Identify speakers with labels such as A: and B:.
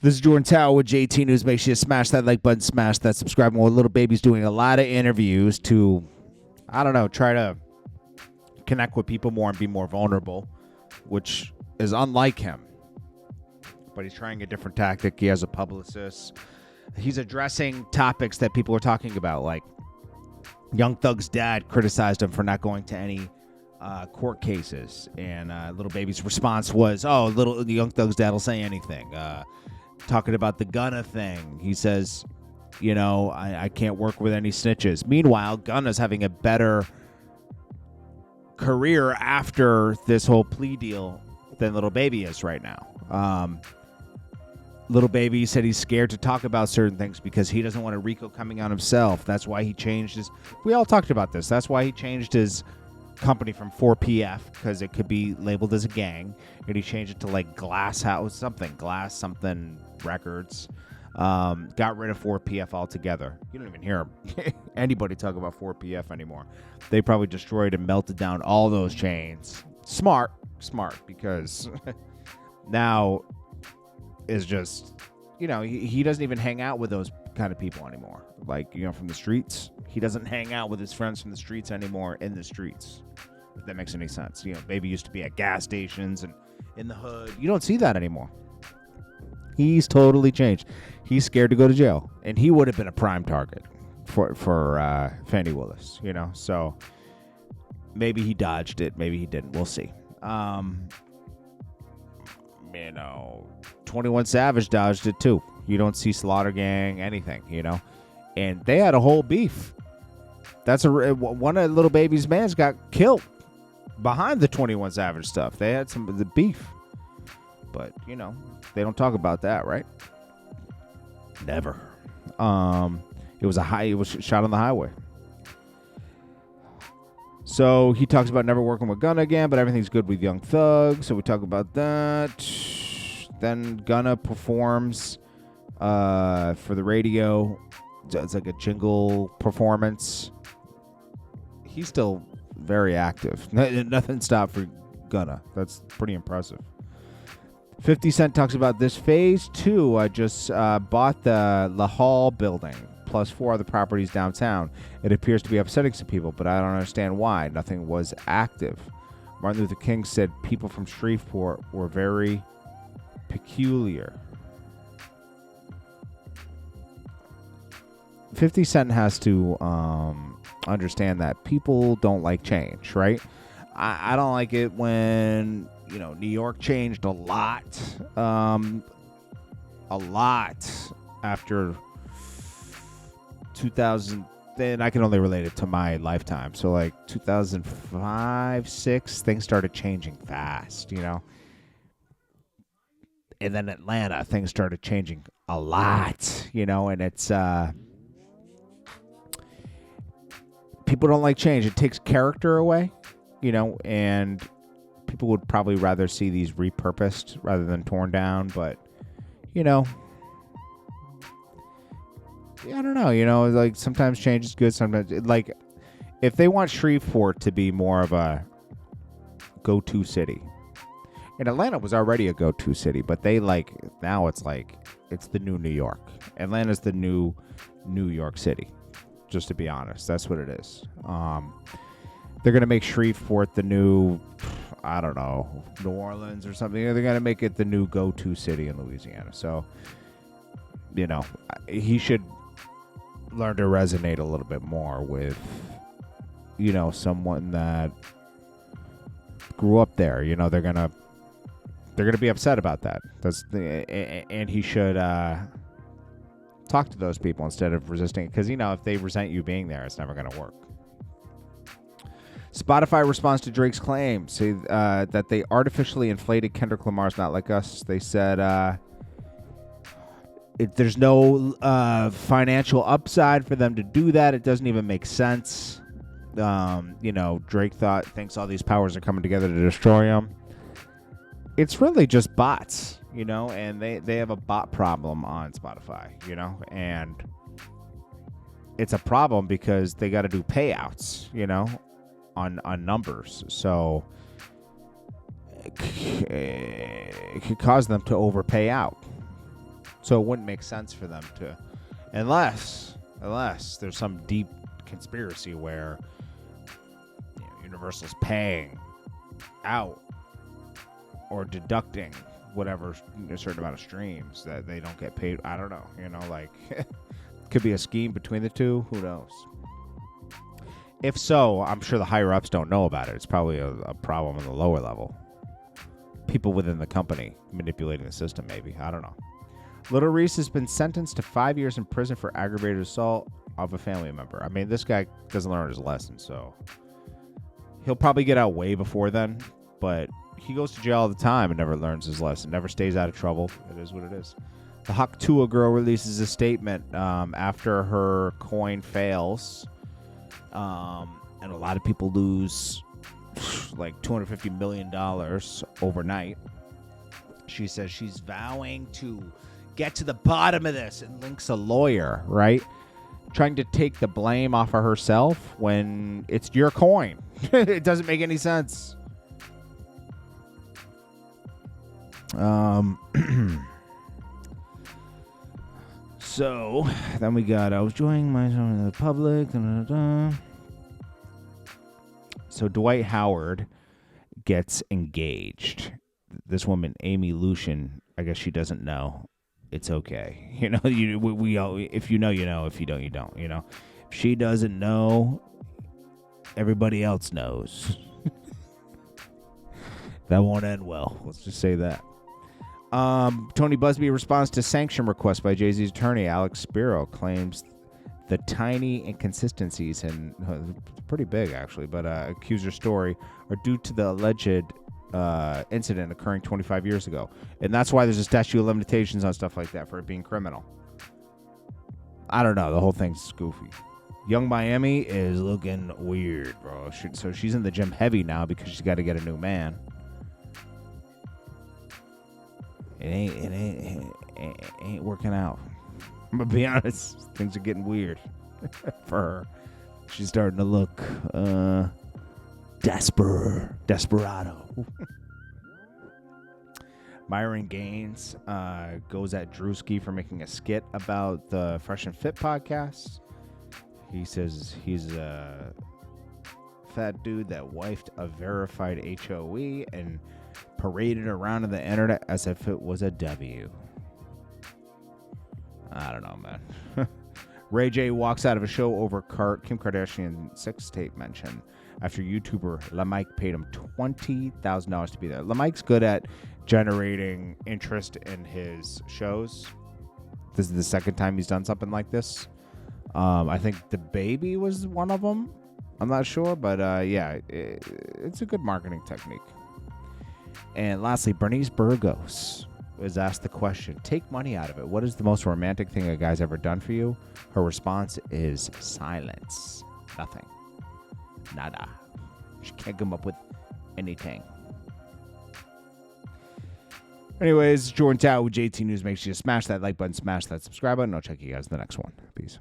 A: This is Jordan Tower with JT News. Make sure you smash that like button, smash that subscribe. More Little Baby's doing a lot of interviews to, I don't know, try to connect with people more and be more vulnerable, which is unlike him. But he's trying a different tactic. He has a publicist. He's addressing topics that people are talking about, like Young Thug's dad criticized him for not going to any court cases, and Little Baby's response was, "Oh, Young Thug's dad will say anything." Talking about the Gunna thing, he says, "You know, I can't work with any snitches." Meanwhile, Gunna's having a better career after this whole plea deal than Little Baby is right now. Little Baby said he's scared to talk about certain things because he doesn't want a RICO coming on himself. That's why he changed his... We all talked about this. That's why he changed his company from 4PF, because it could be labeled as a gang, and he changed it to like Glass something Records. Got rid of 4PF altogether. You don't even hear anybody talk about 4PF anymore. They probably destroyed and melted down all those chains. Smart, because now is just, you know, he doesn't even hang out with those kind of people anymore. Like, you know, from the streets. He doesn't hang out with his friends from the streets anymore in the streets. If that makes any sense. You know, Baby used to be at gas stations and in the hood. You don't see that anymore. He's totally changed. He's scared to go to jail. And he would have been a prime target for Fannie Willis, you know. So maybe he dodged it. Maybe he didn't. We'll see. You know, 21 Savage dodged it too. You don't see Slaughter Gang, anything, you know. And they had a whole beef. That's one of Little Baby's mans got killed behind the 21 Savage stuff. They had some of the beef. But, you know, they don't talk about that, right? Never. It was shot on the highway. So he talks about never working with Gunna again, but everything's good with Young Thug. So we talk about that. Then Gunna performs for the radio. It's like a jingle performance. He's still very active. Nothing stopped for Gunna. That's pretty impressive. 50 Cent talks about this phase 2. I just bought the La Hall building plus 4 other properties downtown. It appears to be upsetting some people, but I don't understand why. Nothing was active. Martin Luther King said people from Shreveport were very peculiar. 50 Cent has to understand that people don't like change, right? I don't like it when, you know, New York changed a lot after 2000. Then I can only relate it to my lifetime. So like 2005, 6, things started changing fast, you know. And then Atlanta, things started changing a lot, you know, and it's people don't like change. It takes character away, you know, and people would probably rather see these repurposed rather than torn down. But, you know, I don't know, you know, like sometimes change is good. Sometimes, like, if they want Shreveport to be more of a go-to city, and Atlanta was already a go-to city, but they like, now it's like, it's the new New York. Atlanta's the new New York City, just to be honest. That's what it is. They're going to make Shreveport the new, I don't know, New Orleans or something. They're going to make it the new go-to city in Louisiana. So, you know, he should learn to resonate a little bit more with, you know, someone that grew up there. You know, they're gonna be upset about that. And he should talk to those people instead of resisting, because, you know, if they resent you being there, it's never gonna work. Spotify responds to Drake's claim, say that they artificially inflated Kendrick Lamar's "Not Like Us." They said there's no financial upside for them to do that. It doesn't even make sense. You know, Drake thinks all these powers are coming together to destroy him. It's really just bots, you know, and they have a bot problem on Spotify, you know, and it's a problem because they got to do payouts, you know, on numbers. So it could cause them to overpay out. So it wouldn't make sense for them to, unless there's some deep conspiracy where Universal's paying out or deducting whatever a certain amount of streams that they don't get paid. I don't know. Could be a scheme between the two. Who knows? If so, I'm sure the higher ups don't know about it. It's probably a problem on the lower level. People within the company manipulating the system, maybe. I don't know. Lil Reese has been sentenced to 5 years in prison for aggravated assault of a family member. I mean, this guy doesn't learn his lesson, so he'll probably get out way before then, but he goes to jail all the time and never learns his lesson, never stays out of trouble. It is what it is. The Haktua girl releases a statement after her coin fails, and a lot of people lose like $250 million overnight. She says she's vowing to get to the bottom of this and links a lawyer, right? Trying to take the blame off of herself when it's your coin. It doesn't make any sense. So then we got, I was enjoying myself in the public. So Dwight Howard gets engaged. This woman, Amy Lucian, I guess she doesn't know. It's okay. We all, if you know, you know. If you don't, you don't. If she doesn't know, everybody else knows. That won't end well. Let's just say that. Tony Busby responds to sanction request by Jay-Z's attorney, Alex Spiro, claims the tiny inconsistencies, and pretty big actually, but accuser story are due to the alleged incident occurring 25 years ago. And that's why there's a statute of limitations on stuff like that for it being criminal. I don't know. The whole thing's goofy. Young Miami is looking weird, bro. So she's in the gym heavy now because she's got to get a new man. It ain't working out. I'm going to be honest. Things are getting weird for her. She's starting to look desperado. Myron Gaines goes at Drewski for making a skit about the Fresh and Fit podcast. He says he's a fat dude that wifed a verified HOE and paraded around on the internet as if it was a W. I don't know, man. Ray J walks out of a show over Kim Kardashian's sex tape mention after YouTuber LaMike paid him $20,000 to be there. LaMike's good at generating interest in his shows. This is the second time he's done something like this. I think The Baby was one of them. I'm not sure, but yeah, it's a good marketing technique. And lastly, Bernice Burgos was asked the question, take money out of it. What is the most romantic thing a guy's ever done for you? Her response is silence. Nothing. Nada. She can't come up with anything. Anyways, Jordan Tower with JT News. Make sure you smash that like button, smash that subscribe button. I'll check you guys in the next one. Peace.